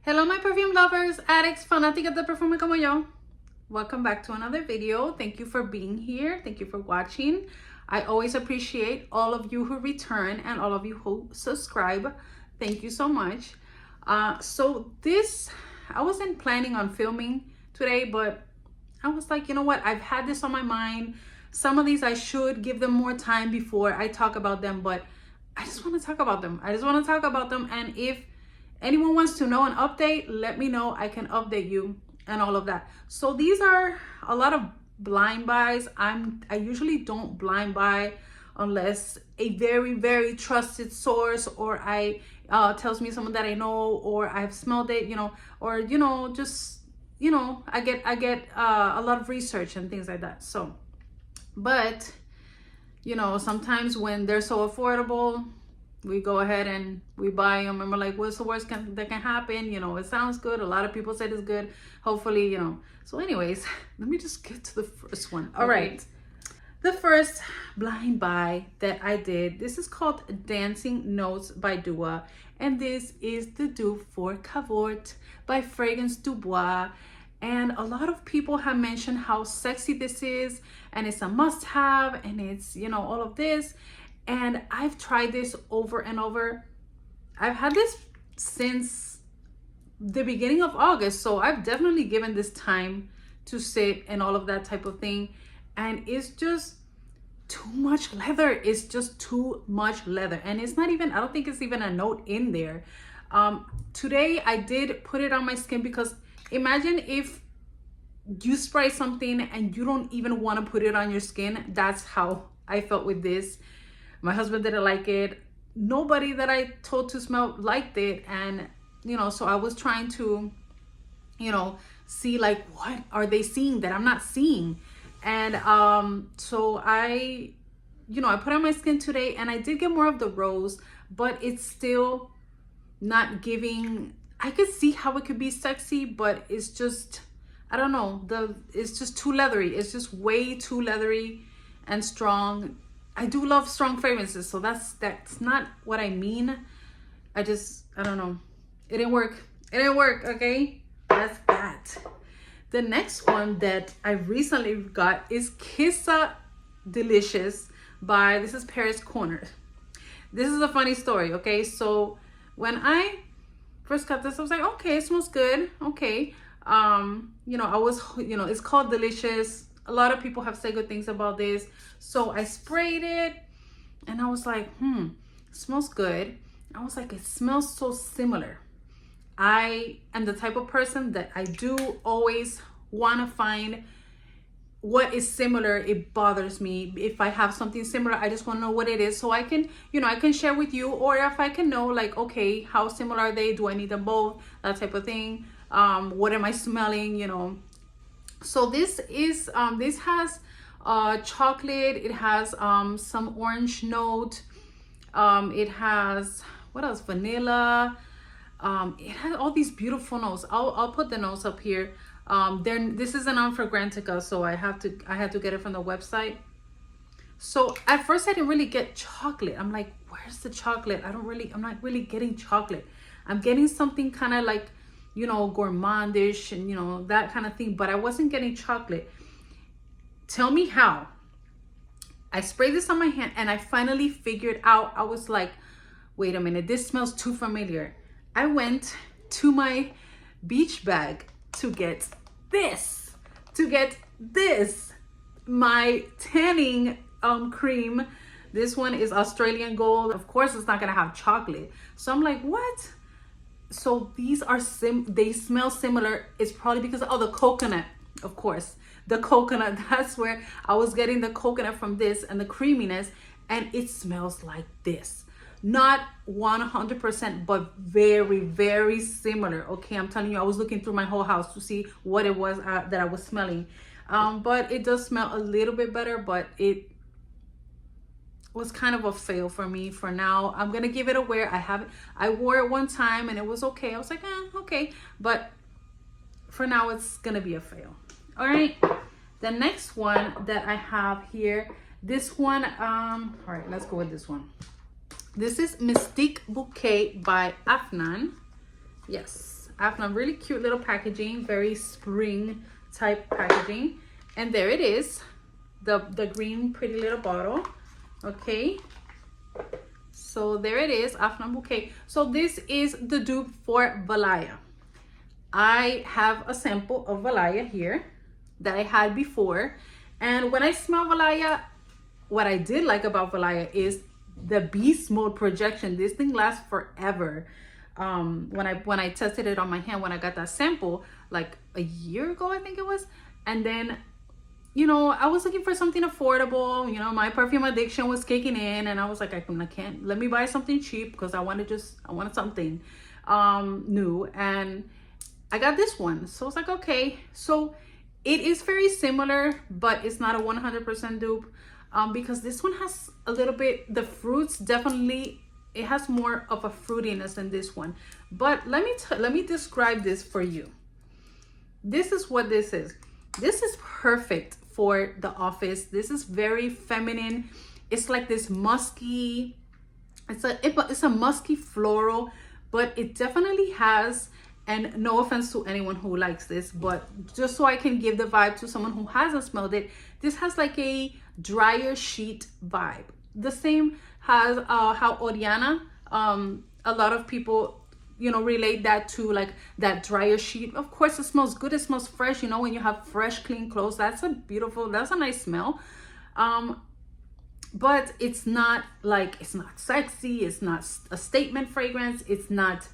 Hello my perfume lovers, addicts, fanáticas de perfume como yo. Welcome back to another video. Thank you for being here. Thank you for watching. I always appreciate all of you who return and all of you who subscribe. Thank you so much. I wasn't planning on filming today, but I was like, you know what? I've had this on my mind. Some of these I should give them more time before I talk about them, but I just want to talk about them. And if anyone wants to know an update, let me know. I can update you and all of that. So these are a lot of blind buys. I usually don't blind buy unless a very trusted source or I tells me someone that I know, or I've smelled it, or I get a lot of research and things like that. So, but sometimes when they're so affordable, we go ahead and we buy them and we're like, what's the worst that can happen? It sounds good. A lot of people said it's good. Hopefully, So anyways, let me just get to the first one. All right. The first blind buy that I did, this is called Dancing Notes by Dua. And this is the dupe for Cavorte by Fragrance Du Bois. And a lot of people have mentioned how sexy this is, and it's a must-have, and it's, all of this. And I've tried this over and over. I've had this since the beginning of August, so I've definitely given this time to sit and all of that type of thing. And it's just too much leather. It's just too much leather. And it's not even, I don't think it's even a note in there. Today I did put it on my skin because imagine if you spray something and you don't even want to put it on your skin. That's how I felt with this. My husband didn't like it. Nobody that I told to smell liked it. And, so I was trying to, see like, what are they seeing that I'm not seeing? And so I put on my skin today and I did get more of the rose, but it's still not giving. I could see how it could be sexy, but it's just, I don't know. It's just too leathery. It's just way too leathery and strong. I do love strong fragrances, so that's not what I mean. I don't know. It didn't work. Okay? That's that. The next one that I recently got is Kissa Delicious by, this is Paris Corner. This is a funny story, okay? So when I first got this, I was like, okay, it smells good. Okay. It's called Delicious. A lot of people have said good things about this. So I sprayed it and I was like, it smells good. I was like, it smells so similar. I am the type of person that I do always want to find what is similar. It bothers me. If I have something similar, I just want to know what it is. So I can, I can share with you, or if I can know like, okay, how similar are they? Do I need them both? That type of thing. What am I smelling? So this is this has chocolate. It has some orange note. It has, what else? Vanilla. It has all these beautiful notes. I'll put the notes up here. This is an Fragrantica, so I had to get it from the website. So at first I didn't really get chocolate. I'm like, where's the chocolate? I'm not really getting chocolate. I'm getting something kind of like, gourmandish and that kind of thing, but I wasn't getting chocolate. Tell me how. I sprayed this on my hand and I finally figured out. I was like, wait a minute, this smells too familiar. I went to my beach bag to get this, my tanning cream. This one is Australian Gold. Of course it's not gonna have chocolate. So I'm like, what? So these are they smell similar. It's probably because of the coconut, of course. The coconut, that's where I was getting the coconut from this and the creaminess, and it smells like this. Not 100%, but very similar. Okay, I'm telling you, I was looking through my whole house to see what it was that I was smelling. But it does smell a little bit better, but it was kind of a fail for me for now. I'm gonna give it a wear. I wore it one time and it was okay. I was like, okay, but for now it's gonna be a fail. All right, the next one that I have here, this one, all right, let's go with this one. This is Mystique Bouquet by Afnan. Yes, Afnan. Really cute little packaging, very spring type packaging. And there it is, the green pretty little bottle. Okay, so there it is, Afnan Bouquet. So this is the dupe for Valaya. I have a sample of Valaya here that I had before, and when I smell Valaya, what I did like about Valaya is the beast mode projection. This thing lasts forever. When I tested it on my hand, when I got that sample like a year ago, I think it was, and then, you know, I was looking for something affordable. You know, my perfume addiction was kicking in, and I was like, I can't, let me buy something cheap, because I wanted something new, and I got this one. So it's like, okay, so it is very similar, but it's not a 100% dupe, because this one has a little bit, the fruits definitely, it has more of a fruitiness than this one. But let me describe this for you. This is what this is. This is perfect for the office. This is very feminine. It's like this musky, it's a musky floral, but it definitely has, and no offense to anyone who likes this, but just so I can give the vibe to someone who hasn't smelled it, this has like a dryer sheet vibe. The same has how Oriana, a lot of people, you know, relate that to like that dryer sheet. Of course, it smells good, it smells fresh. You know, when you have fresh, clean clothes, that's a nice smell. But it's not like, it's not sexy, it's not a statement fragrance, it's not,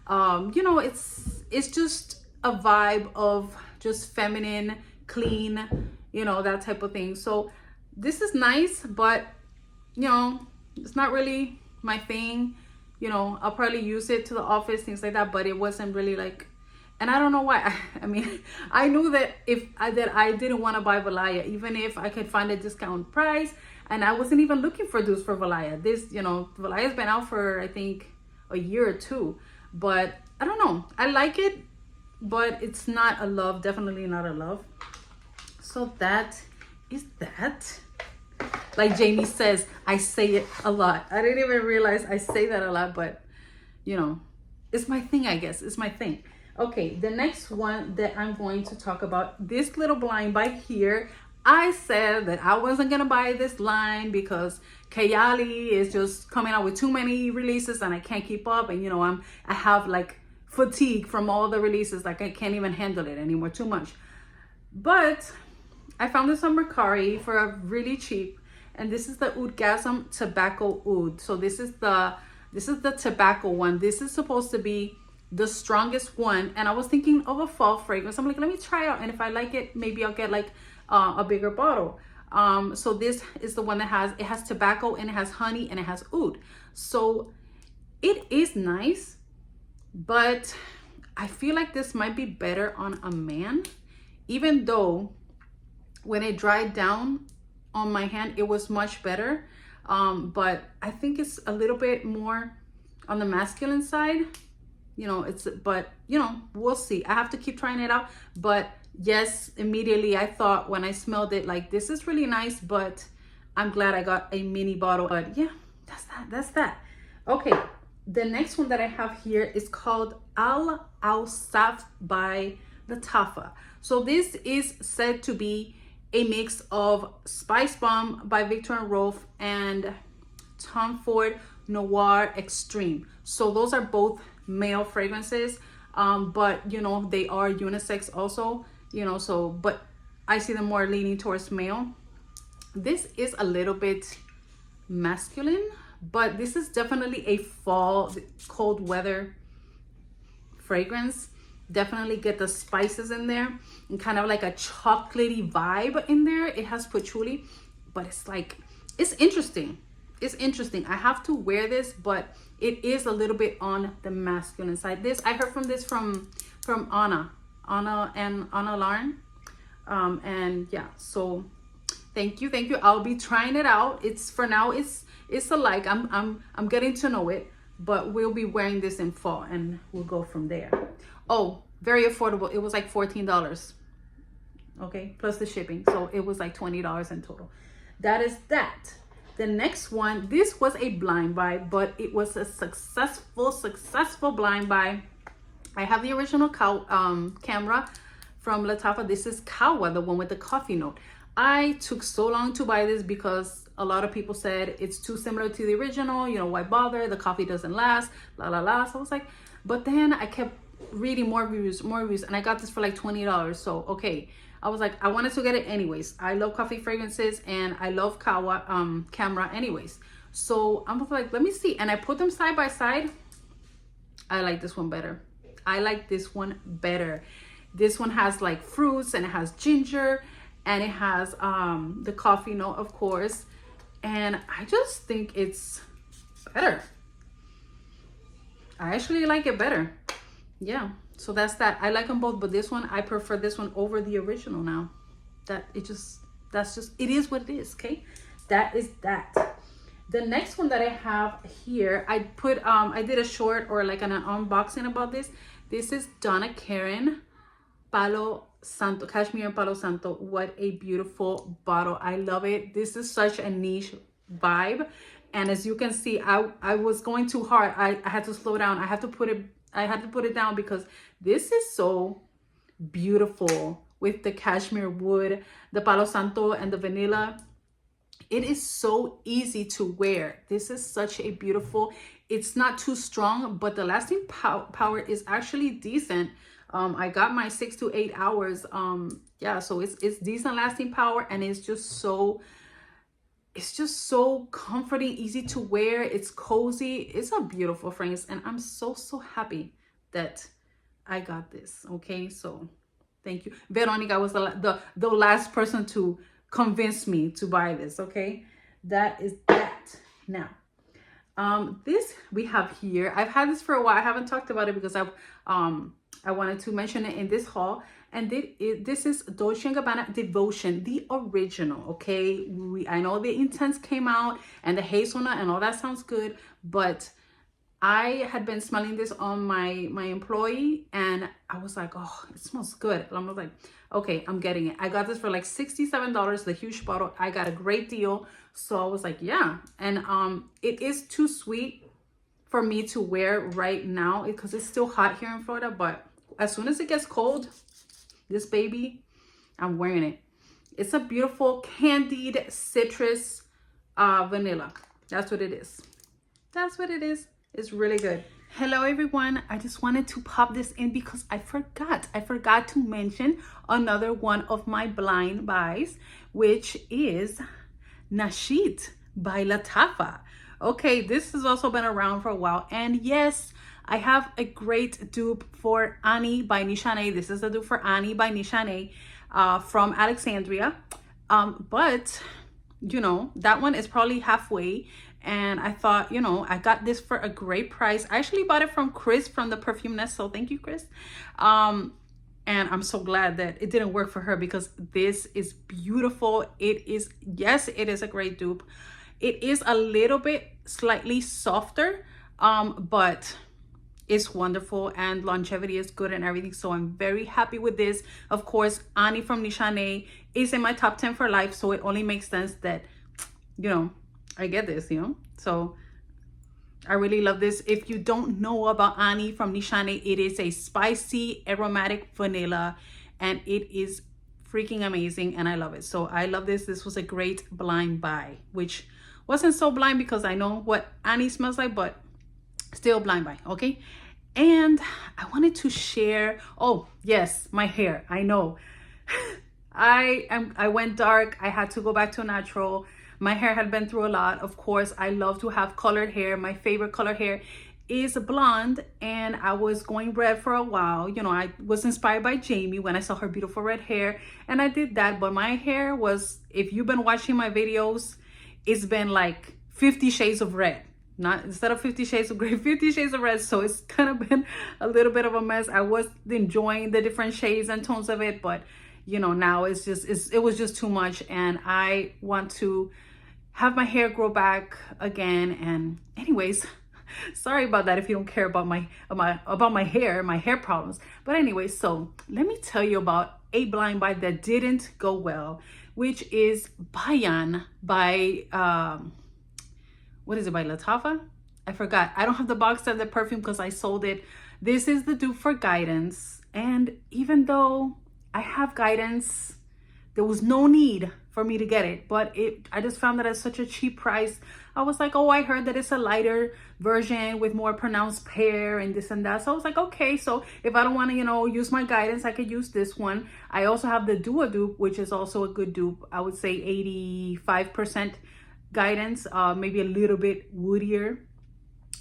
you know, it's just a vibe of just feminine, clean, you know, that type of thing. So this is nice, but, you know, it's not really my thing. You know, I'll probably use it to the office, things like that, but it wasn't really like, and I don't know why. I mean, I knew that I didn't want to buy Valaya, even if I could find a discount price, and I wasn't even looking for dupes for Valaya. This, you know, Valaya's been out for, I think, a year or two, but I don't know. I like it, but it's not a love, definitely not a love. So that is that. Like Jamie says, I say it a lot. I didn't even realize I say that a lot, but you know, it's my thing, I guess. It's my thing. Okay, the next one that I'm going to talk about, this little blind buy here. I said that I wasn't gonna buy this line because Kayali is just coming out with too many releases and I can't keep up, and you know, I have like fatigue from all the releases, like I can't even handle it anymore, too much. But I found this on Mercari for a really cheap, and this is the Oudgasm Tobacco Oud. So this is the tobacco one. This is supposed to be the strongest one, and I was thinking of a fall fragrance. I'm like, let me try out, and if I like it, maybe I'll get like a bigger bottle. So this is the one that has tobacco, and it has honey, and it has oud. So it is nice, but I feel like this might be better on a man, even though when it dried down on my hand, it was much better. But I think it's a little bit more on the masculine side, you know, but you know, we'll see. I have to keep trying it out. But yes, immediately I thought when I smelled it, like, this is really nice, but I'm glad I got a mini bottle. But yeah, that's that. Okay, the next one that I have here is called Al Awsaf by Lattafa. So this is said to be a mix of Spice Bomb by Viktor and Rolf and Tom Ford Noir Extreme. So those are both male fragrances, but you know, they are unisex also, you know, so, but I see them more leaning towards male. This is a little bit masculine, but this is definitely a fall cold weather fragrance. Definitely get the spices in there and kind of like a chocolatey vibe in there. It has patchouli, but it's like, it's interesting. It's interesting. I have to wear this, but it is a little bit on the masculine side. This, I heard from this from Anna Larn. And yeah, so thank you. I'll be trying it out. It's, for now, it's a like, I'm getting to know it, but we'll be wearing this in fall and we'll go from there. Oh, very affordable. It was like $14, okay, plus the shipping. So it was like $20 in total. That is that. The next one, this was a blind buy, but it was a successful blind buy. I have the original Khamrah from Lattafa. This is Qahwa, the one with the coffee note. I took so long to buy this because a lot of people said it's too similar to the original. You know, why bother? The coffee doesn't last, la la la. So I was like, but then I kept reading more reviews, and I got this for like $20. So okay, I was like, I wanted to get it anyways. I love coffee fragrances and I love Khamrah anyways. So I was like, let me see. And I put them side by side. I like this one better. I like this one better. This one has like fruits and it has ginger and it has the coffee note, of course. And I just think it's better. I actually like it better. Yeah, so that's that. I like them both, but this one, I prefer this one over the original now. It is what it is, okay? That is that. The next one that I have here, I did a short or like an unboxing about this. This is Donna Karan Palo Santo, Cashmere and Palo Santo. What a beautiful bottle. I love it. This is such a niche vibe. And as you can see, I was going too hard. I had to slow down. I had to put it down because this is so beautiful with the cashmere wood, the Palo Santo and the vanilla. It is so easy to wear. This is such a beautiful, it's not too strong, but the lasting power is actually decent. I got my 6 to 8 hours. Yeah, so it's decent lasting power, and it's just so comforting, easy to wear. It's cozy. It's a beautiful fragrance, and I'm so happy that I got this. Okay, so thank you. Veronica was the last person to convince me to buy this. Okay, that is that. Now this we have here, I've had this for a while. I haven't talked about it because I wanted to mention it in this haul. And this is Dolce & Gabbana Devotion, the original. Okay, I know the Intense came out and the hazelnut and all that sounds good, but I had been smelling this on my employee, and I was like, oh, it smells good. And I was like, okay, I'm getting it. I got this for like $67, the huge bottle. I got a great deal. So I was like, yeah. And it is too sweet for me to wear right now because it's still hot here in Florida. But as soon as it gets cold, this baby, I'm wearing it. It's a beautiful candied citrus vanilla. That's what it is. That's what it is. It's really good. Hello everyone, I just wanted to pop this in because I forgot to mention another one of my blind buys, which is Nasheet by Lattafa. Okay, this has also been around for a while, and yes, I have a great dupe for Annie by Nishane. This is the dupe for Annie by Nishane from Alexandria, but you know, that one is probably halfway. And I thought, you know, I got this for a great price. I actually bought it from Chris from the Perfume Nest, so thank you, Chris. And I'm so glad that it didn't work for her because this is beautiful. It is, yes, it is a great dupe. It is a little bit slightly softer, but it's wonderful and longevity is good and everything. So I'm very happy with this. Of course, Annie from Nishane is in my top 10 for life, so it only makes sense that, you know, I get this, you know. So I really love this. If you don't know about Annie from Nishane, it is a spicy aromatic vanilla, and it is freaking amazing, and I love it. So I love this. This was a great blind buy, which wasn't so blind because I know what Annie smells like, but still blind buy. Okay. And I wanted to share, oh yes, my hair. I know I went dark. I had to go back to natural. My hair had been through a lot. Of course, I love to have colored hair. My favorite color hair is blonde, and I was going red for a while. You know, I was inspired by Jamie when I saw her beautiful red hair, and I did that. But my hair was, if you've been watching my videos, it's been like 50 shades of red. Not instead of 50 shades of gray, 50 shades of red. So it's kind of been a little bit of a mess. I was enjoying the different shades and tones of it, but you know, now it was just too much, and I want to have my hair grow back again. And anyways, sorry about that if you don't care about my hair problems. But anyway, so let me tell you about a blind buy that didn't go well, which is Bayan by what is it, by Lattafa? I forgot. I don't have the box of the perfume because I sold it This is the dupe for Guidance. And even though I have Guidance, there was no need for me to get it, but I just found that at such a cheap price. I was like, oh, I heard that it's a lighter version with more pronounced pear and this and that. So I was like, okay, so if I don't want to, you know, use my Guidance, I could use this one. I also have the Duo dupe, which is also a good dupe. I would say 85% Guidance, maybe a little bit woodier.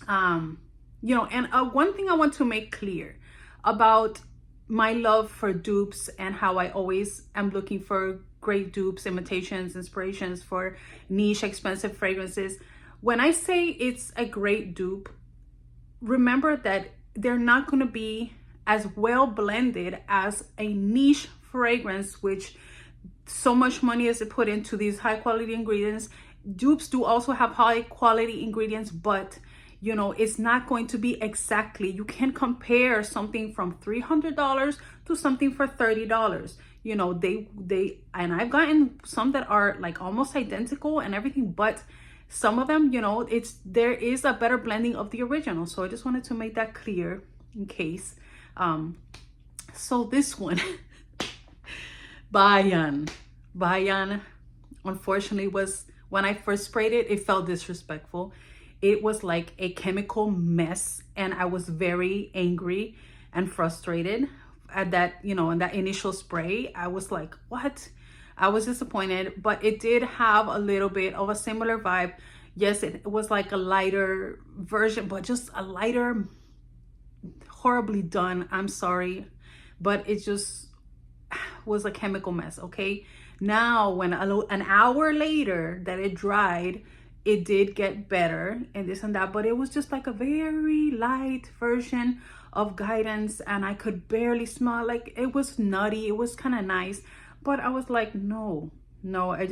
You know, and one thing I want to make clear about my love for dupes and how I always am looking for great dupes, imitations, inspirations for niche, expensive fragrances. When I say it's a great dupe, remember that they're not going to be as well blended as a niche fragrance, which so much money is put into these high quality ingredients. Dupes do also have high quality ingredients, but you know, it's not going to be exactly, you can't compare something from $300 to something for $30. You know, and I've gotten some that are like almost identical and everything, but some of them, you know, there is a better blending of the original. So I just wanted to make that clear in case. So this one, Bayan, unfortunately was, when I first sprayed it, it felt disrespectful. It was like a chemical mess, and I was very angry and frustrated at that, you know, in that initial spray. I was like, what? I was disappointed, but it did have a little bit of a similar vibe. Yes, it was like a lighter version, but just a lighter, horribly done. I'm sorry, but it just was a chemical mess, okay? Now, when an hour later that it dried, it did get better and this and that, but it was just like a very light version of Guidance, and I could barely smell. Like, it was nutty, it was kind of nice, but I was like, no, it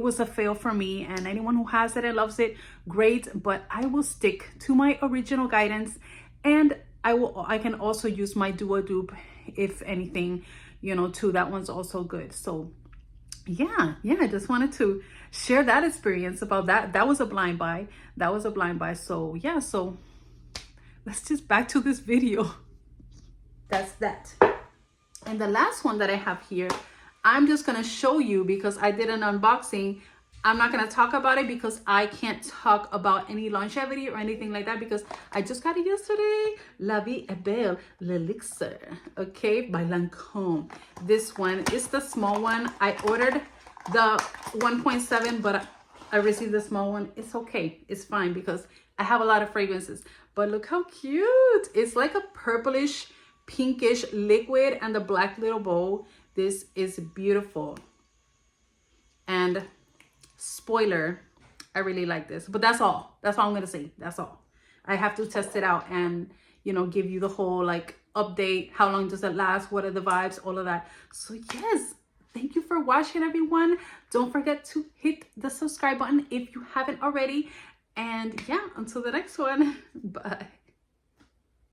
was a fail for me. And anyone who has it and loves it, great, but I will stick to my original Guidance, and I can also use my Duo dupe if anything, you know, too. That one's also good. So yeah, I just wanted to share that experience about that. That was a blind buy. So yeah, so let's just back to this video. That's that. And the last one that I have here, I'm just gonna show you because I did an unboxing. I'm not gonna talk about it because I can't talk about any longevity or anything like that because I just got it yesterday. La Vie est Belle, l'Elixir, okay, by Lancôme. This one is the small one. I ordered the 1.7, but I received the small one. It's okay, it's fine because I have a lot of fragrances. But look how cute. It's like a purplish, pinkish liquid and the black little bow. This is beautiful. And spoiler, I really like this, but that's all I'm gonna say. That's all. I have to test it out and, you know, give you the whole like update. How long does it last? What are the vibes? All of that. So yes, thank you for watching, everyone. Don't forget to hit the subscribe button if you haven't already. And yeah, until the next one, bye.